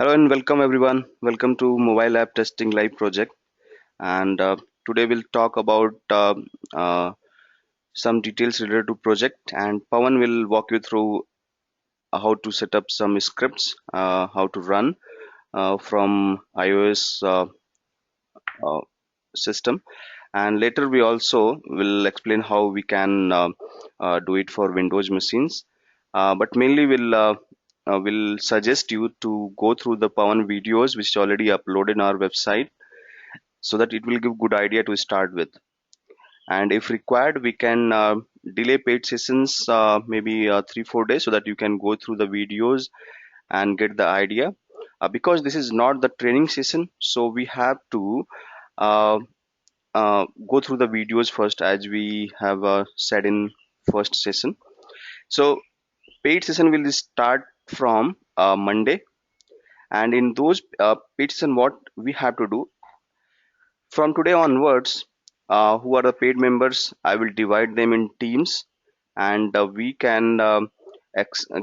Hello and welcome everyone. Welcome to Mobile App Testing Live Project. And today we'll talk about uh, some details related to project. And Pawan will walk you through how to set up some scripts, how to run from iOS uh, system. And later we also will explain how we can do it for Windows machines. But mainly we'll suggest you to go through the Pawan videos which is already uploaded on our website so that it will give good idea to start with. And if required, we can delay paid sessions maybe 3-4 days so that you can go through the videos and get the idea. Because this is not the training session, so we have to uh, go through the videos first, as we have said in first session. So paid session will start from Monday, and in those paid session, what we have to do from today onwards, who are the paid members, I will divide them in teams, and we can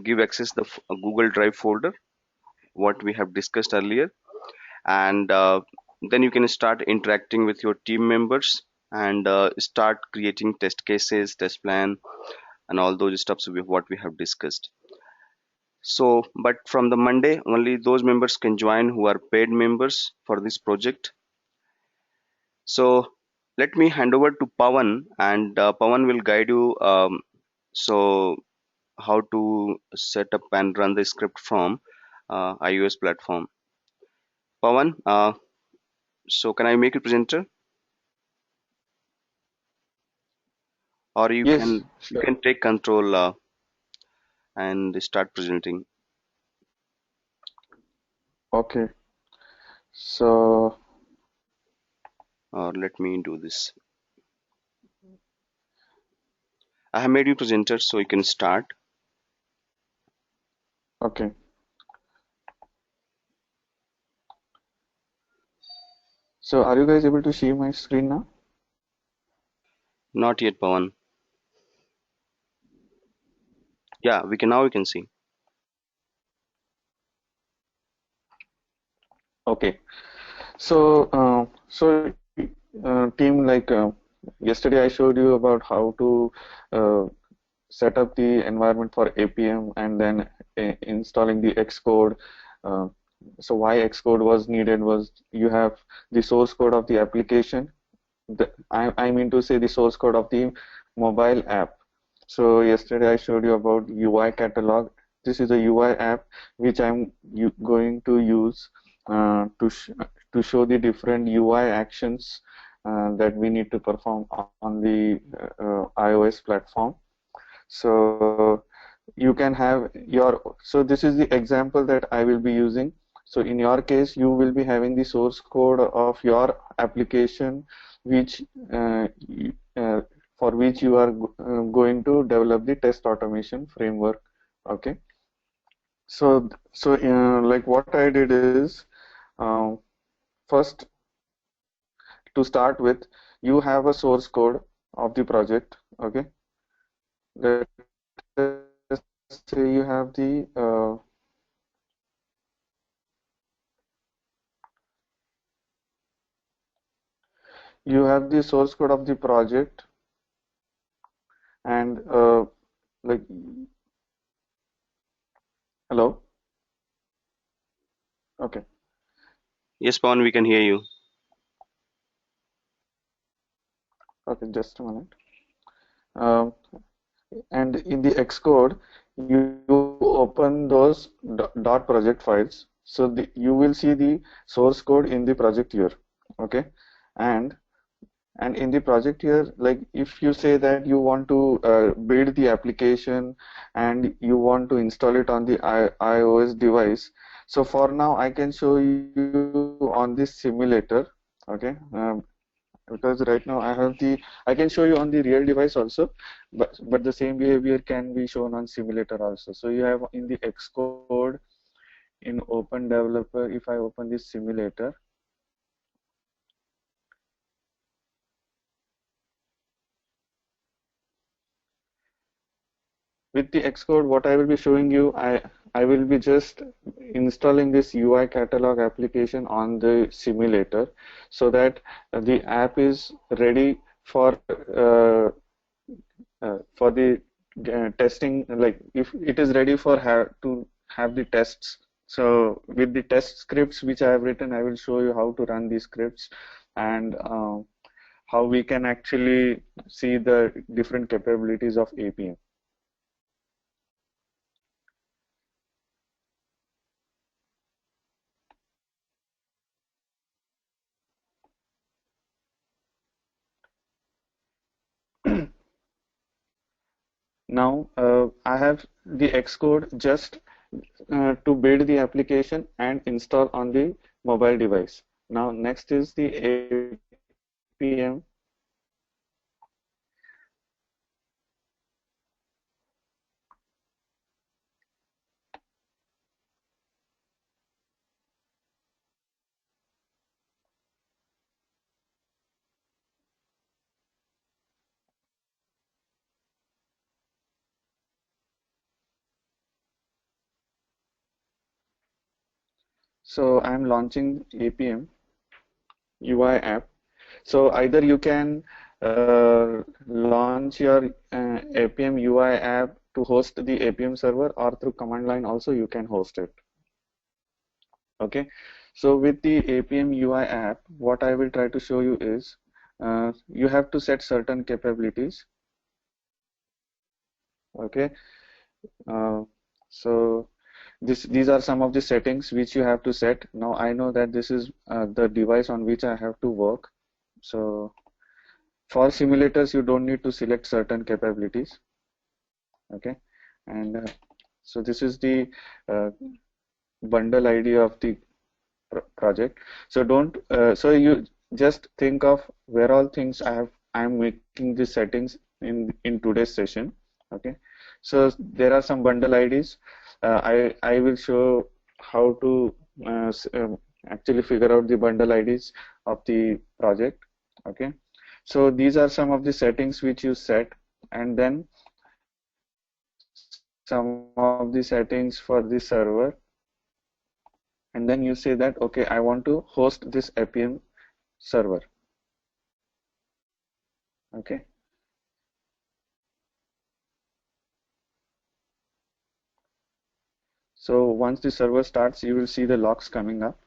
give access the Google Drive folder, what we have discussed earlier, and then you can start interacting with your team members and start creating test cases, test plan, and all those stuffs with what we have discussed. So, but from the Monday, only those members can join who are paid members for this project. So let me hand over to Pawan, and Pawan will guide you. So how to set up and run the script from iOS platform. Pawan, so can I make you presenter, or you Yes, can sure. take control and start presenting, Okay. So, or let me do this. I have made you presenter, so you can start. okay. So, are you guys able to see my screen now? Not yet, Pawan. Yeah, we can now. We can see. Okay. So, team, yesterday I showed you about how to uh, set up the environment for APM and then installing the Xcode. Uh, so, why Xcode was needed was you have the source code of the application. I mean to say the source code of the mobile app. So yesterday I showed you about UI catalog. This is a UI app which I'm going to use to show the different UI actions that we need to perform on the iOS platform. So you can have so this is the example that I will be using. So in your case, you will be having the source code of your application, which uh, for which you are going to develop the test automation framework. Okay. Like what I did is, um, first to start with, you have a source code of the project. Okay. Let's say you have the source code of the project, and like hello. Okay. Yes, Pawan, we can hear you. Okay, just a minute. um, and in the Xcode you open those dot project files, so you will see the source code in the project here. Okay. and and in the project here, like if you say that you want to build the application and you want to install it on the iOS device, so for now I can show you on this simulator. Okay. Because right now I can show you on the real device also, but the same behavior can be shown on simulator also. So you have in the Xcode, in open developer, if I open this simulator, with the Xcode, what I will be showing you, I will be just installing this UI catalog application on the simulator so that the app is ready for the testing. Like if it is ready for to have the tests. So with the test scripts which I have written, I will show you how to run these scripts and how we can actually see the different capabilities of APM. Now I have the Xcode just to build the application and install on the mobile device. Now next is the APM. So I'm launching APM UI app. So either you can launch your Appium UI app to host the Appium server, or through command line also you can host it. Okay. So with the Appium UI app, what I will try to show you is you have to set certain capabilities. Okay. Uh, so these are some of the settings which you have to set. Now I know that this is the device on which I have to work. So for simulators, you don't need to select certain capabilities. Okay, and so this is the uh, bundle ID of the project. So don't so you just think of where all things I'm making the settings in today's session. Okay, so there are some bundle IDs. I will show how to actually figure out the bundle IDs of the project. Okay, so these are some of the settings which you set, and then some of the settings for the server, and then you say that okay, I want to host this Appium server. Okay, so once the server starts, you will see the logs coming up.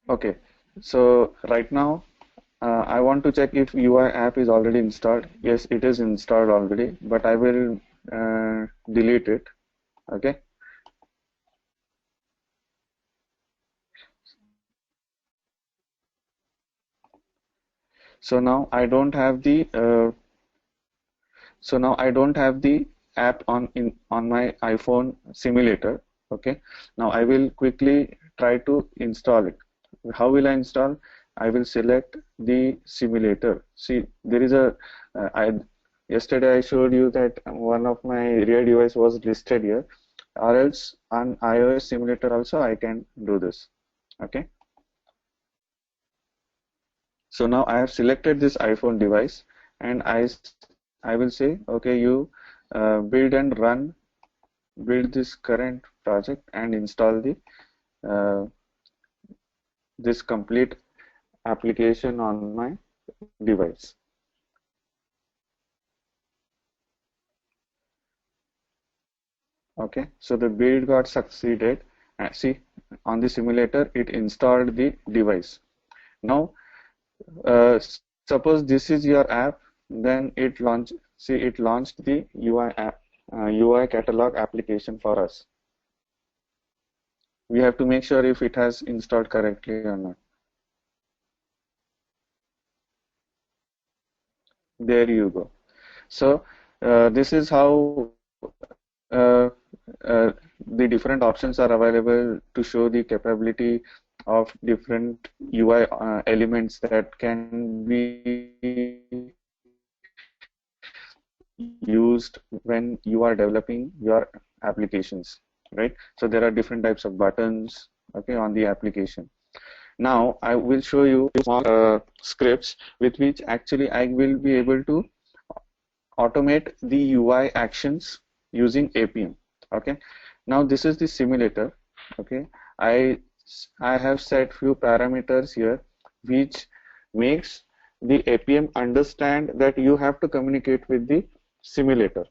Okay, so right now I want to check if UI app is already installed. Yes, it is installed already, but I will delete it. Okay, so now I don't have the app on my iPhone simulator. Okay, now I will quickly try to install it. How will I install? I will select the simulator. See, there is a yesterday I showed you that one of my rear device was listed here, or else on iOS simulator also I can do this. Okay, so now I have selected this iPhone device, and I will say okay, you build this current project and install the uh, this complete application on my device. Okay, so the build got succeeded. See, on the simulator, it installed the device. Now, uh, suppose this is your app, then it launched. See, it launched the UI app, UI catalog application for us. We have to make sure if it has installed correctly or not. There you go. So this is how uh, uh, the different options are available to show the capability of different UI elements that can be used when you are developing your applications, right? So there are different types of buttons, okay, on the application. Now I will show you small scripts with which actually I will be able to automate the UI actions using Appium. Okay. Now this is the simulator. Okay. I I have set few parameters here which makes the Appium understand that you have to communicate with the simulator.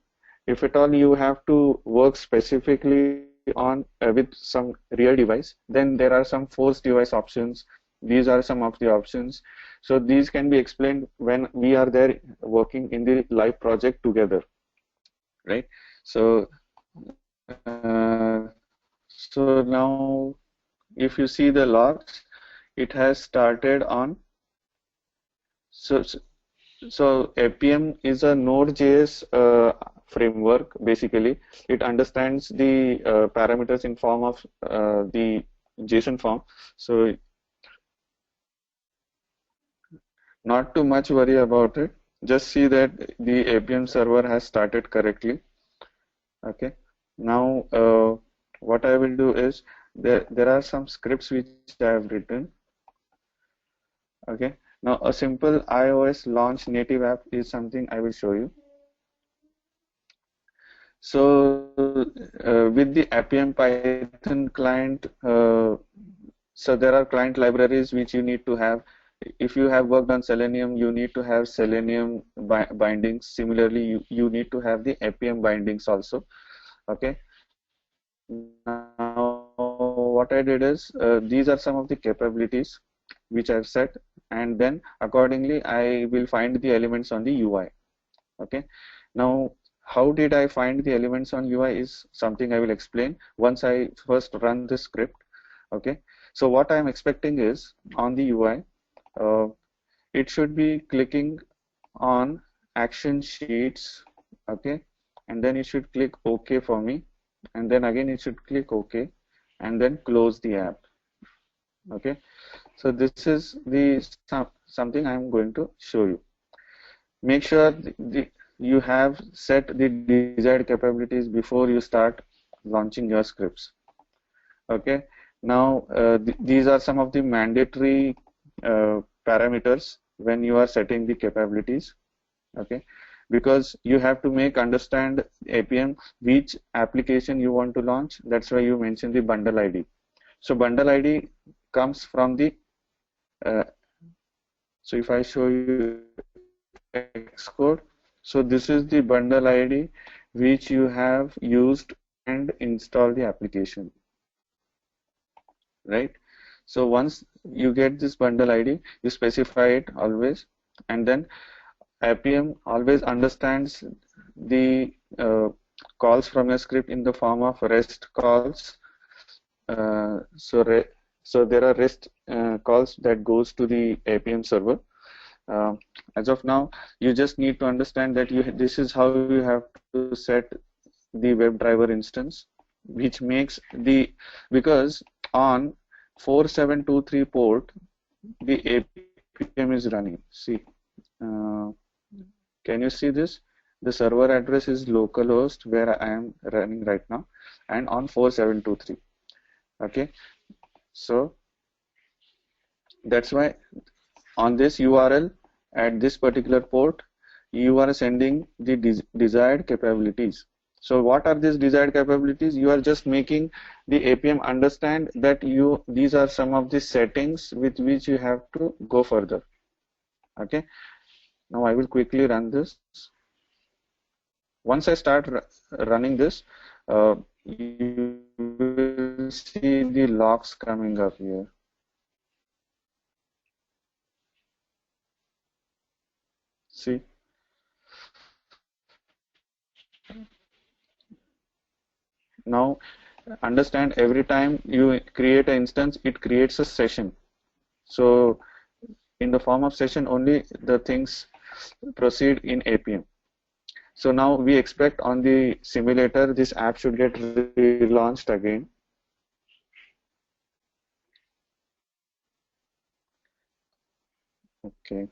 If at all you have to work specifically on with some real device, then there are some forced device options. These are some of the options. So these can be explained when we are there working in the live project together, right? So so now if you see the logs, it has started on so so Appium is a Node.js framework. Basically, it understands the parameters in form of the JSON form. So not too much worry about it. Just see that the Appium server has started correctly. Okay. Now, what I will do is there are some scripts which I have written. Okay. Now, a simple iOS launch native app is something I will show you. So, with the Appium Python client, so there are client libraries which you need to have. If you have worked on Selenium, you need to have Selenium bindings. Similarly, you need to have the Appium bindings also. Okay. Now, what I did is these are some of the capabilities which I've set, and then accordingly I will find the elements on the UI. Okay. Now, how did I find the elements on UI is something I will explain once I first run the script. Okay. So what I'm expecting is on the UI, uh, it should be clicking on action sheets. Okay. And then it should click OK for me. And then again it should click OK and then close the app. Okay. So this is the something I'm going to show you. Make sure you have set the desired capabilities before you start launching your scripts. Okay. Now, these are some of the mandatory parameters when you are setting the capabilities. Okay. Because you have to make understand Appium which application you want to launch. That's why you mentioned the bundle ID. So bundle ID comes from the uh, so if I show you Xcode, so this is the bundle ID which you have used and install the application, right? So once you get this bundle ID, you specify it always, and then Appium always understands the calls from a script in the form of REST calls. Uh, so, re so there are REST calls that goes to the Appium server. Uh, as of now, you just need to understand that this is how you have to set the WebDriver instance, which makes the because on 4723 port the APM is running. See, uh, can you see this? The server address is localhost where I am running right now, and on 4723. Okay, so that's why on this URL at this particular port, you are sending the desired capabilities. So what are these desired capabilities? You are just making the Appium understand that these are some of the settings with which you have to go further. Okay. Now I will quickly run this. Once I start running this, you will see the logs coming up here. See. Now understand every time you create an instance, it creates a session. So in the form of session only the things proceed in Appium. So now we expect on the simulator this app should get relaunched again. Okay.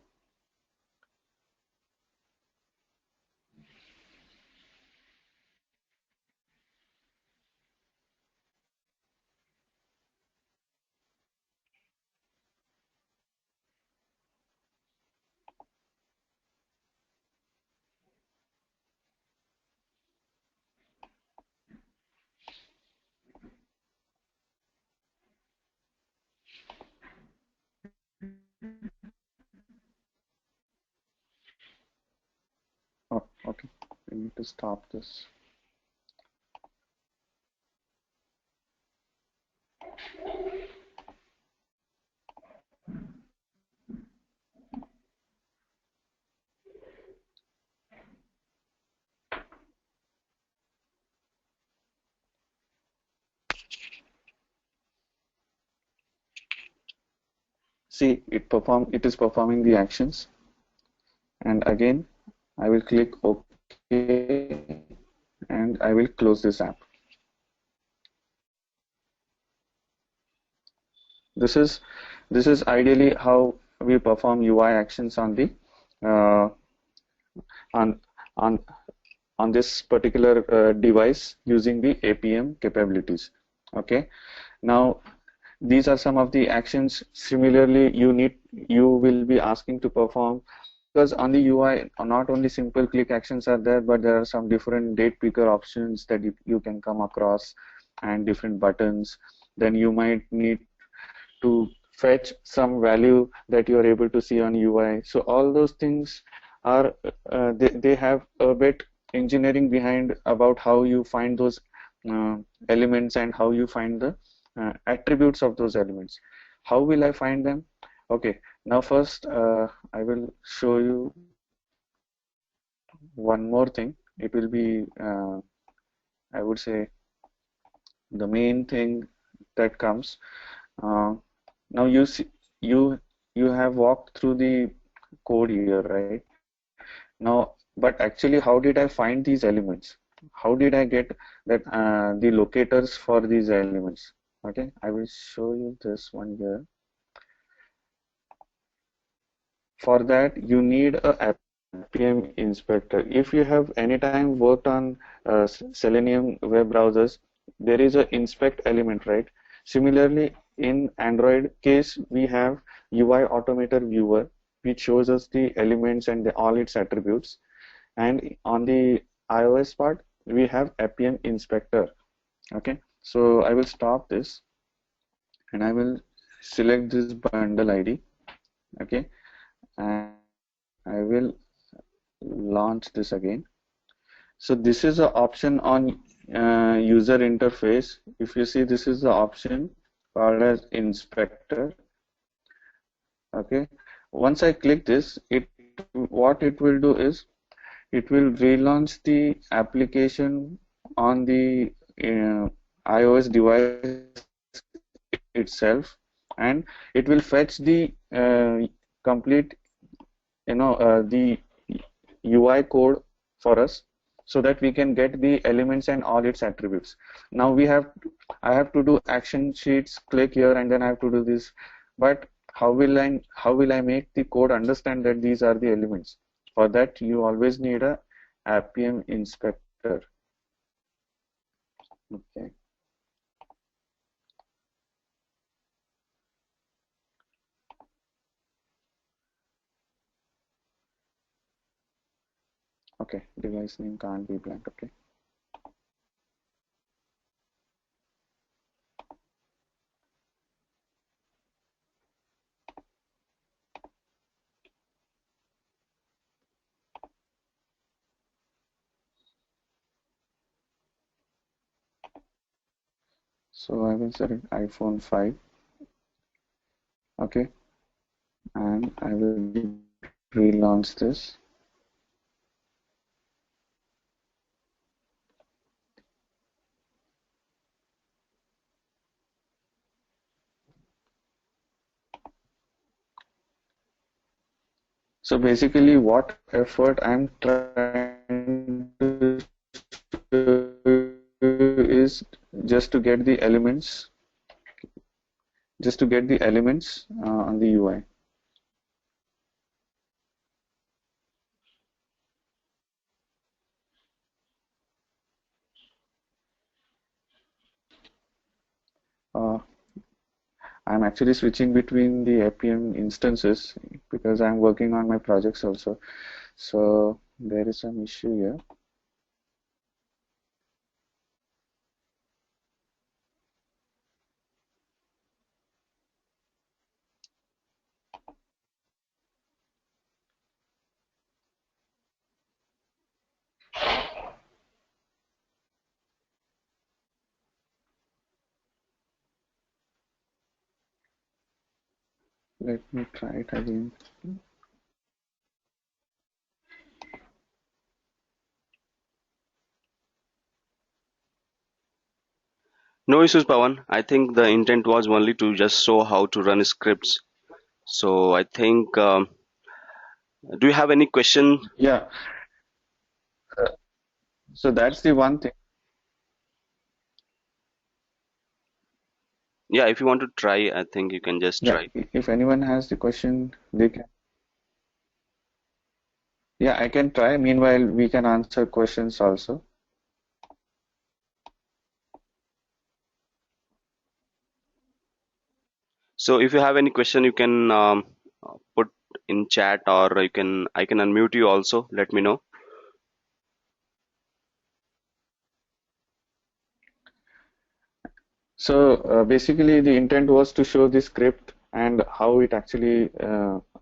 to stop this. See, it is performing the actions, and again I will click OK and I will close this app. This is ideally how we perform UI actions on the uh, on on on this particular device using the APM capabilities. Okay, now these are some of the actions. Similarly, you will be asking to perform, because on the UI not only simple click actions are there, but there are some different date picker options that you can come across, and different buttons. Then you might need to fetch some value that you are able to see on UI. So all those things are they have a bit engineering behind about how you find those uh, elements and how you find the attributes of those elements. How will I find them? Okay, now first I will show you one more thing. It will be I would say the main thing that comes. Uh, Now you have walked through the code here, right? Now, but actually, how did I find these elements? How did I get that the locators for these elements? Okay, I will show you this one here. For that, you need a Appium inspector. If you have anytime worked on Selenium web browsers, there is a inspect element, right? Similarly, in Android case, we have UI Automator Viewer, which shows us the elements and all its attributes. And on the iOS part, we have Appium Inspector. Okay, so I will stop this and I will select this bundle ID. Okay, and I will launch this again. So this is the option on user interface. If you see, this is the option called as inspector. Okay, once I click this, what it will do is it will relaunch the application on the iOS device itself, and it will fetch the complete the UI code for us, so that we can get the elements and all its attributes. Now I have to do action sheets, click here, and then I have to do this. But how will I make the code understand that these are the elements? For that, you always need a Appium inspector. Okay. Okay, device name can't be blank. Okay. So I will select iPhone 5. Okay, and I will relaunch this. So basically, what effort I'm trying to do is just to get the elements, on the UI. Uh, I'm actually switching between the Appium instances because I'm working on my projects also. So there is some issue here. Let me try it again. No issues, Pawan. I think the intent was only to just show how to run scripts. So I think, do you have any question? Yeah, so that's the one thing. Yeah, if you want to try, I think you can just Yeah, try. if anyone has the question, they can. Yeah, I can try. Meanwhile, we can answer questions also. So if you have any question, you can put in chat, or I can unmute you also. Let me know. So basically, the intent was to show the script and how it actually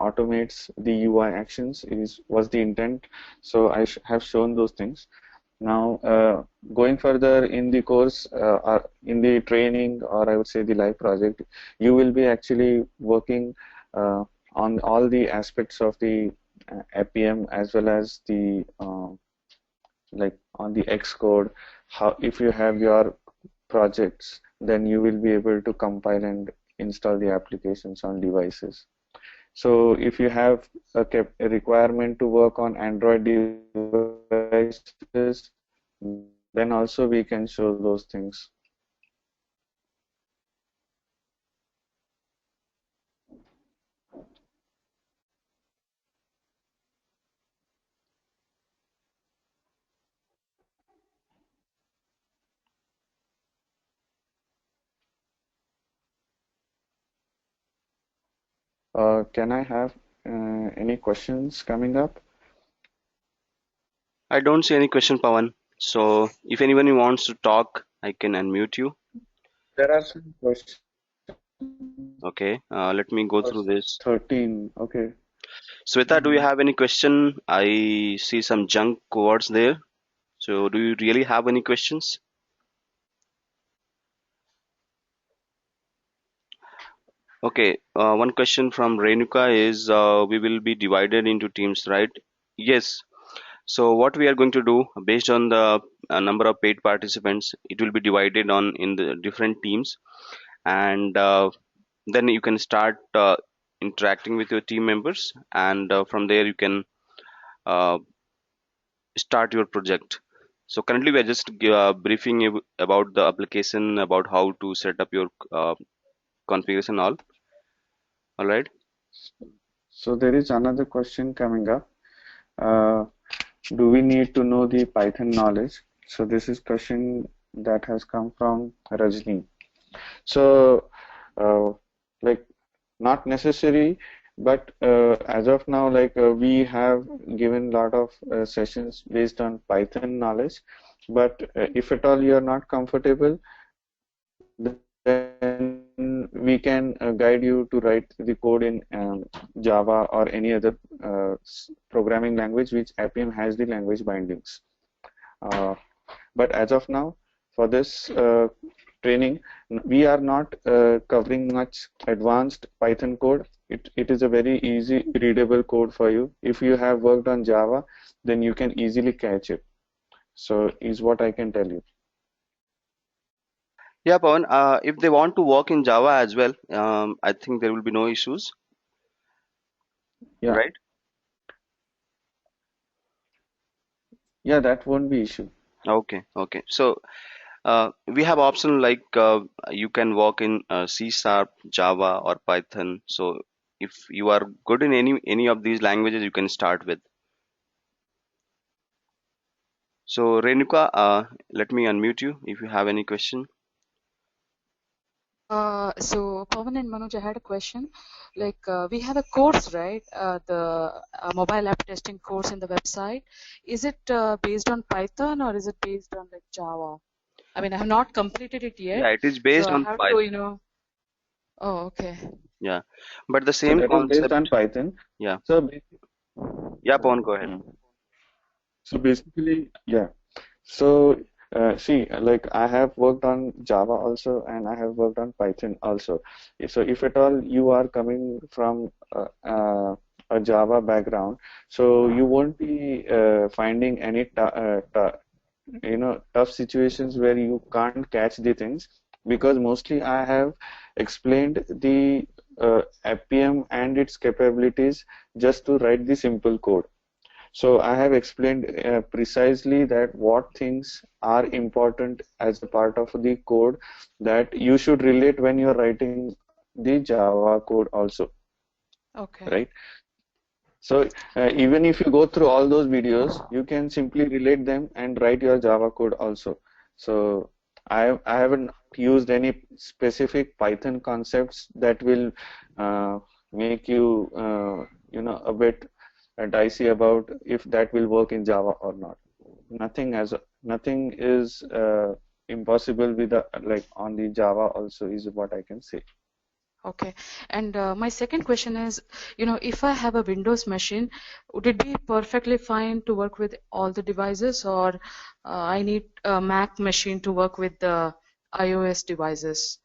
automates the UI actions is was the intent. So I sh have shown those things. Now, going further in the course or in the training, or I would say the live project, you will be actually working on all the aspects of the Appium as well as the like on the Xcode. How if you have your projects, then you will be able to compile and install the applications on devices. So if you have a requirement to work on Android devices, then also we can show those things. Can I have any questions coming up? I don't see any question, Pawan. So if anyone wants to talk, I can unmute you. There are some questions Okay, let me go for through this. 13. Okay. Sweta, do you Mhm. have any question? I see some junk words there. So do you really have any questions? Okay, one question from Renuka is, we will be divided into teams, right? Yes. So what we are going to do, based on the number of paid participants, it will be divided on in the different teams, and then you can start interacting with your team members, and from there you can uh, start your project. So currently we are just briefing you about the application, about how to set up your configuration, all right. So there is another question coming up. Uh, do we need to know the Python knowledge? So this is question that has come from Rajni. So, uh, like, not necessary, but as of now, like we have given a lot of sessions based on Python knowledge. But if at all you are not comfortable, then we can guide you to write the code in Java or any other programming language which Appium has the language bindings. Uh, but as of now, for this training, we are not covering much advanced Python code. It is a very easy readable code for you. If you have worked on Java, then you can easily catch it. So is what I can tell you. Yeah, Pawan, if they want to work in Java as well, I think there will be no issues, Yeah, right? yeah, that won't be issue. Okay, okay. So we have option like you can work in C Sharp, Java, or Python. So if you are good in any of these languages, you can start with. So Renuka, let me unmute you if you have any question. So Pawan and Manoj, I had a question. Like, we have a course, right? The mobile app testing course in the website. Is it based on Python or is it based on like Java? I mean, I have not completed it yet, Yeah, it is so based I on have to, Python. Oh, okay. Yeah, but the So same that is based on concept. Python. Yeah, So, basi- yeah, Pawan, go ahead. mm. So basically, yeah. So See, like I have worked on Java also, and I have worked on Python also. So if at all you are coming from a Java background, so you won't be finding any tough situations where you can't catch the things, because mostly I have explained the Appium and its capabilities just to write the simple code. So I have explained precisely that what things are important as a part of the code that you should relate when you're writing the Java code also, Okay. right? So even if you go through all those videos, you can simply relate them and write your Java code also. So I haven't used any specific Python concepts that will make you a bit dicey about if that will work in Java or not. Nothing is impossible with like on the Java also is what I can say. Okay. And my second question is, if I have a Windows machine, would it be perfectly fine to work with all the devices, or I need a Mac machine to work with the iOS devices?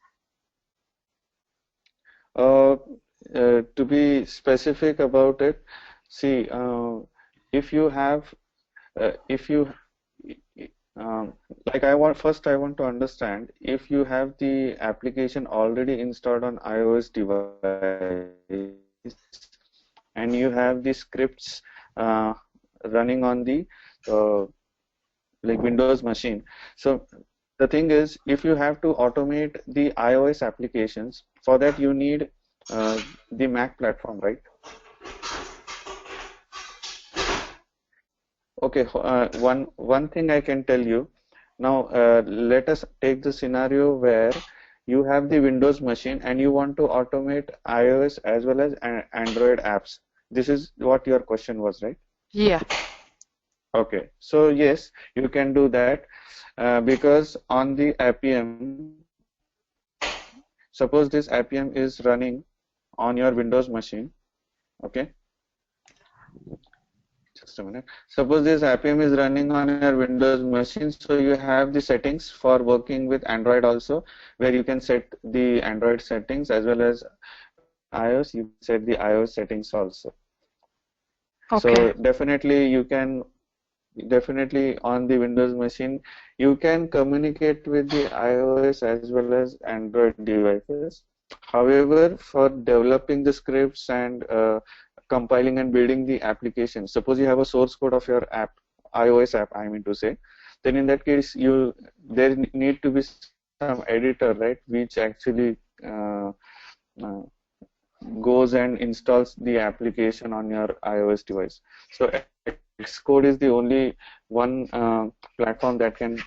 Uh, to be specific about it, see, if you have, if you, um, like I want to understand if you have the application already installed on iOS device and you have the scripts running on the uh, like Windows machine. So the thing is, if you have to automate the iOS applications, for that you need the Mac platform, right? Okay, one thing I can tell you now. Let us take the scenario where you have the Windows machine and you want to automate iOS as well as Android apps. This is what your question was, right? Yeah. Okay, so yes, you can do that because on the Appium, suppose this Appium is running on your Windows machine. Okay, just a minute. Suppose this Appium is running on your Windows machine, so you have the settings for working with Android also, where you can set the Android settings as well as iOS. You can set the iOS settings also. Okay. So definitely on the Windows machine, you can communicate with the iOS as well as Android devices. However, for developing the scripts and compiling and building the application, suppose you have a source code of your app, iOS app, I mean to say, then in that case, there need to be some editor, right, which actually uh, goes and installs the application on your iOS device. So Xcode is the only one platform that can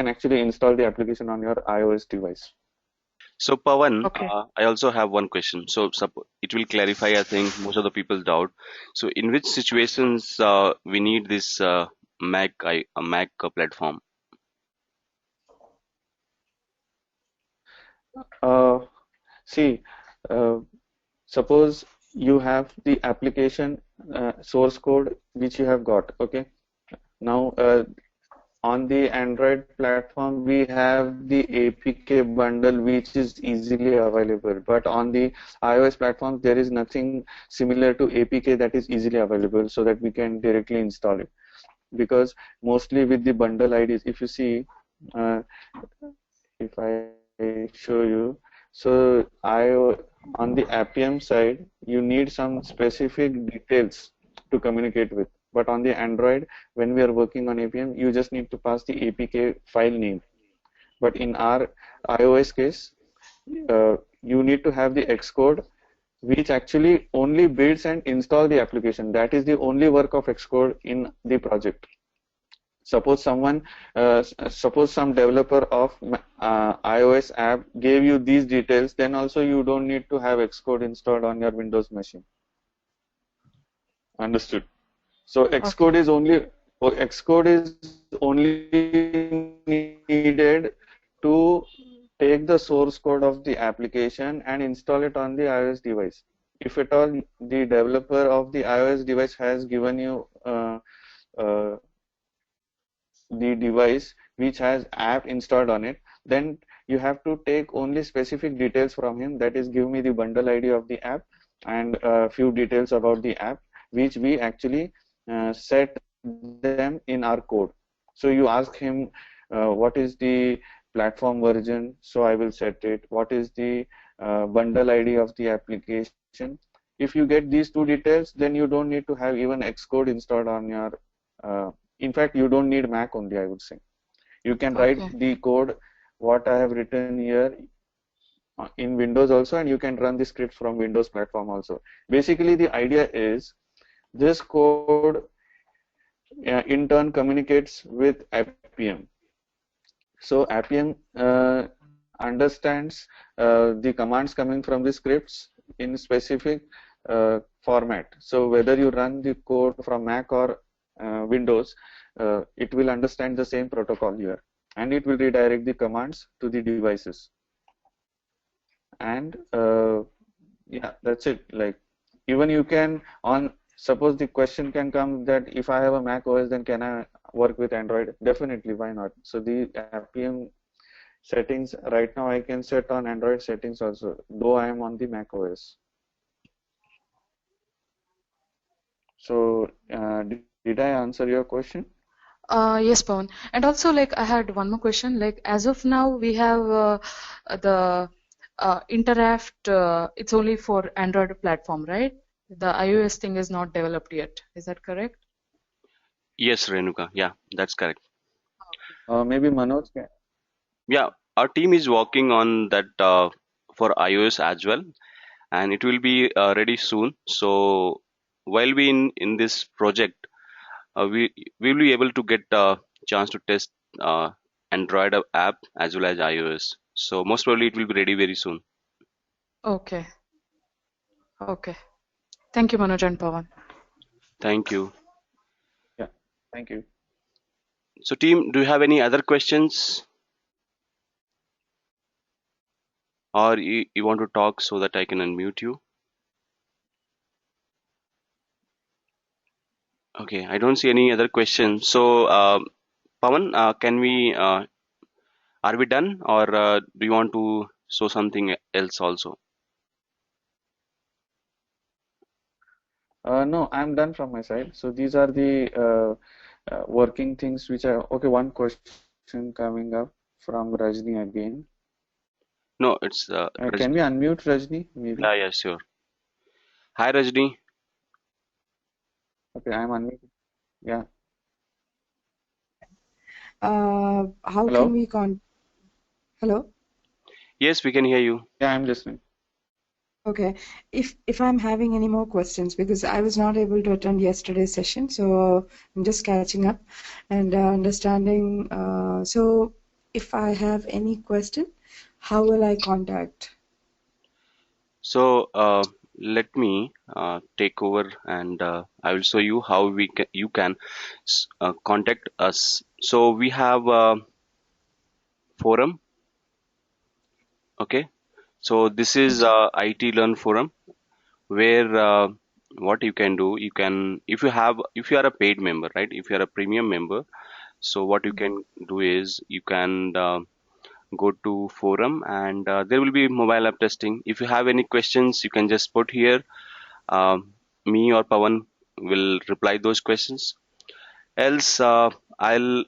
actually install the application on your iOS device. So Pawan, Okay. I also have one question. So it will clarify, I think, most of the people's doubt. So in which situations we need this Mac platform? Uh, See, uh, suppose you have the application source code which you have got. Okay, now on the Android platform, we have the APK bundle which is easily available. But on the iOS platform, there is nothing similar to APK that is easily available so that we can directly install it. Because mostly with the bundle IDs, if you see, uh, if I show you, so on the Appium side, you need some specific details to communicate with. But on the Android, when we are working on Appium, you just need to pass the APK file name. But in our iOS case, you need to have the Xcode, which actually only builds and install the application. That is the only work of Xcode in the project. Suppose some developer of iOS app gave you these details, then also you don't need to have Xcode installed on your Windows machine. Understood? So Okay. Xcode is only needed to take the source code of the application and install it on the iOS device. If at all the developer of the iOS device has given you uh, the device which has app installed on it, then you have to take only specific details from him, that is give me the bundle ID of the app and a few details about the app, which we actually set them in our code. So you ask him what is the platform version, so I will set it. What is the bundle ID of the application? If you get these two details, then you don't need to have even Xcode installed on your in fact, you don't need Mac only, I would say. You can Okay. write the code what I have written here in Windows also, and you can run the scripts from Windows platform also. Basically, the idea is this code in turn communicates with Appium. So Appium understands the commands coming from the scripts in specific format. So whether you run the code from Mac or Windows, it will understand the same protocol here, and it will redirect the commands to the devices. And yeah, that's it. Like, even you can suppose the question can come that if I have a Mac OS, then can I work with Android? Definitely, why not? So the Appium settings right now I can set on Android settings also, though I am on the Mac OS. So did I answer your question? Yes, Pawan. And also, like, I had one more question. Like, as of now, we have the Interact. It's only for Android platform, right? The iOS thing is not developed yet. Is that correct? Yes, Renuka. Yeah, that's correct. Maybe Manoj can. Yeah, our team is working on that for iOS as well, and it will be ready soon. So while we in this project, we will be able to get a chance to test Android app as well as iOS. So most probably it will be ready very soon. Okay. Okay. Thank you, Manoj and Pawan. Thank you. Yeah, thank you. So team, do you have any other questions, or you want to talk so that I can unmute you? Okay, I don't see any other questions. So Pawan, can we are we done, or do you want to show something else also? No, I'm done from my side. So these are the working things which are okay. One question coming up from Rajni again. No, it's Can we unmute Rajni? Maybe. yeah, sure. Hi, Rajni. Okay, I'm unmuted. Yeah. How Hello? can we Hello? Yes, we can hear you. Yeah, I'm listening. Okay. If I'm having any more questions, because I was not able to attend yesterday's session, so I'm just catching up and understanding. So if I have any question, how will I contact? So let me take over, and I will show you how you can contact us. So we have a forum. Okay. So this is ITelearn forum, where what you can do, you can, if you are a paid member, right? If you are a premium member, so what you can do is you can go to forum, and there will be mobile app testing. If you have any questions, you can just put here. Me or Pawan will reply those questions. Else, I will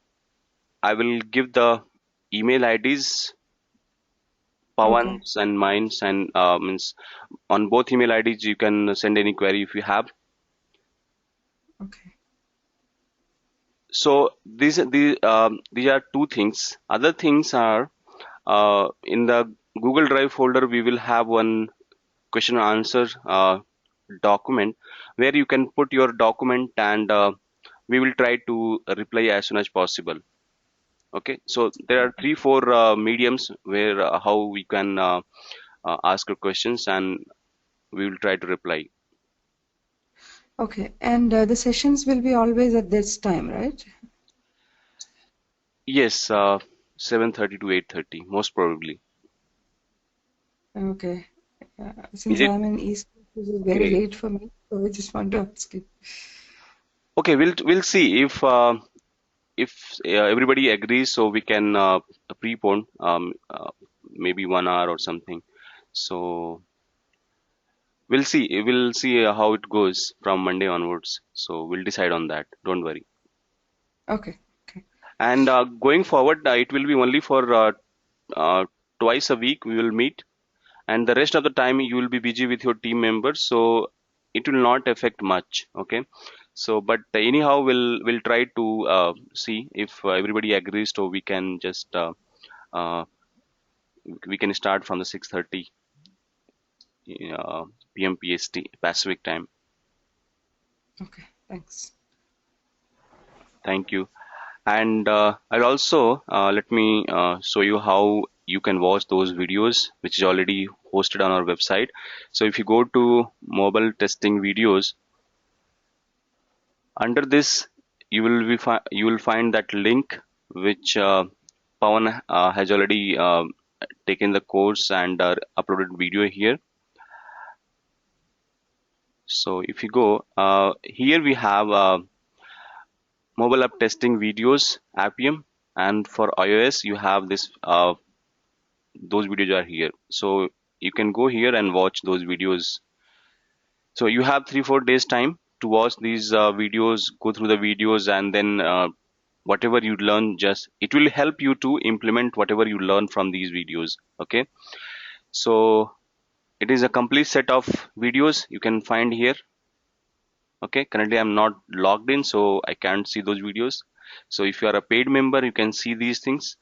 give the email IDs, Okay. Pawan's and mine's, and means on both email IDs you can send any query if you have. Okay. So these are two things. Other things are in the Google Drive folder. We will have one question and answer document where you can put your document, and we will try to reply as soon as possible. Okay, so there are 3-4 mediums where how we can ask your questions, and we will try to reply. Okay. And the sessions will be always at this time, right? Yes, 7:30 to 8:30 most probably. Okay. Is Since it I'm in East, this is very okay? late for me, so I just want to ask you. Okay, we'll see if if everybody agrees, so we can prepone maybe 1 hour or something. So we'll see how it goes from Monday onwards. So we'll decide on that. Don't worry. Okay. Okay. And going forward, it will be only for uh, twice a week we will meet, and the rest of the time you will be busy with your team members, so it will not affect much. Okay. So but anyhow, we'll try to see if everybody agrees, so we can just uh, we can start from the 6:30 p.m. PST Pacific time. Okay. Thanks. Thank you. And I'll also let me show you how you can watch those videos, which is already hosted on our website. So if you go to mobile testing videos, under this you will find that link which Pawan has already taken the course and uploaded video here. So if you go here, we have mobile app testing videos, Appium, and for iOS you have this those videos are here. So you can go here and watch those videos. So you have 3-4 days time to watch these videos, go through the videos, and then whatever you learn, just it will help you to implement whatever you learn from these videos. Okay. So it is a complete set of videos you can find here. Okay, currently I'm not logged in, so I can't see those videos. So if you are a paid member, you can see these things,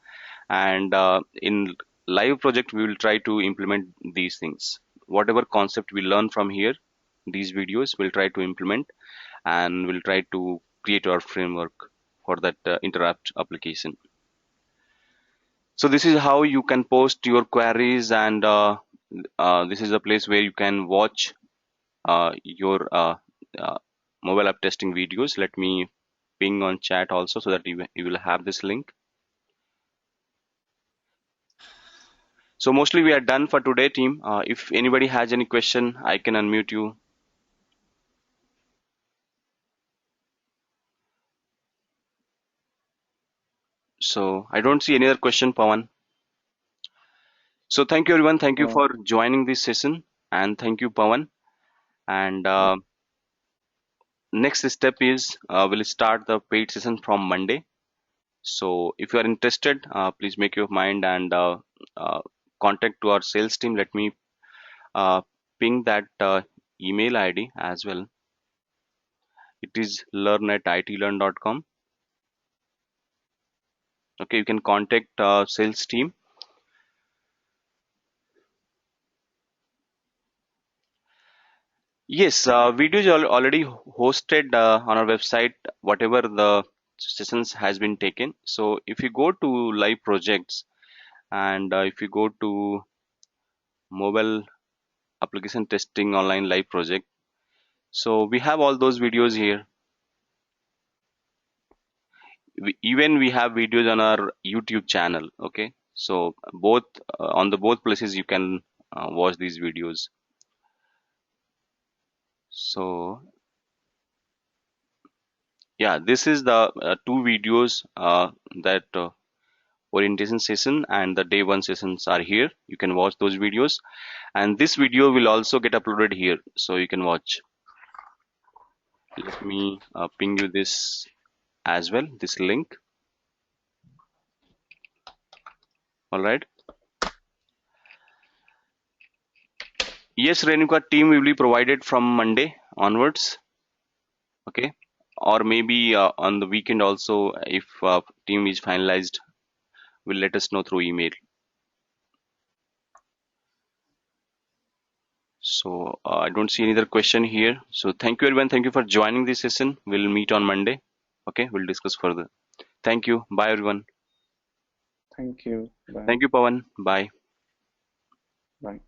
and in live project we will try to implement these things. Whatever concept we learn from here, these videos we'll try to implement, and we'll try to create our framework for that interact application. So this is how you can post your queries, and this is a place where you can watch your uh, mobile app testing videos. Let me ping on chat also, so that you will have this link. So mostly we are done for today, team. If anybody has any question, I can unmute you. So I don't see any other question, Pawan. So thank you everyone. Thank you Uh, for joining this session, and thank you, Pawan. And next step is we'll start the paid session from Monday. So if you are interested, please make your mind and uh, contact to our sales team. Let me ping that email ID as well. It is learn@itelearn.com. Okay, you can contact sales team. Yes, videos are already hosted on our website, whatever the sessions has been taken. So if you go to live projects, and if you go to mobile application testing online live project, so we have all those videos here. Even we have videos on our YouTube channel. Okay, so both on the both places you can watch these videos. So yeah, this is the two videos that orientation session and the day one sessions are here. You can watch those videos, and this video will also get uploaded here, so you can watch. Let me ping you this as well, this link. All right. Yes, Renuka, team will be provided from Monday onwards. Okay, or maybe on the weekend also, if team is finalized, will let us know through email. So I don't see any other question here. So thank you everyone. Thank you for joining this session. We'll meet on Monday. Okay, we'll discuss further. Thank you. Bye everyone. Thank you. Bye. Thank you, Pawan. Bye. Bye.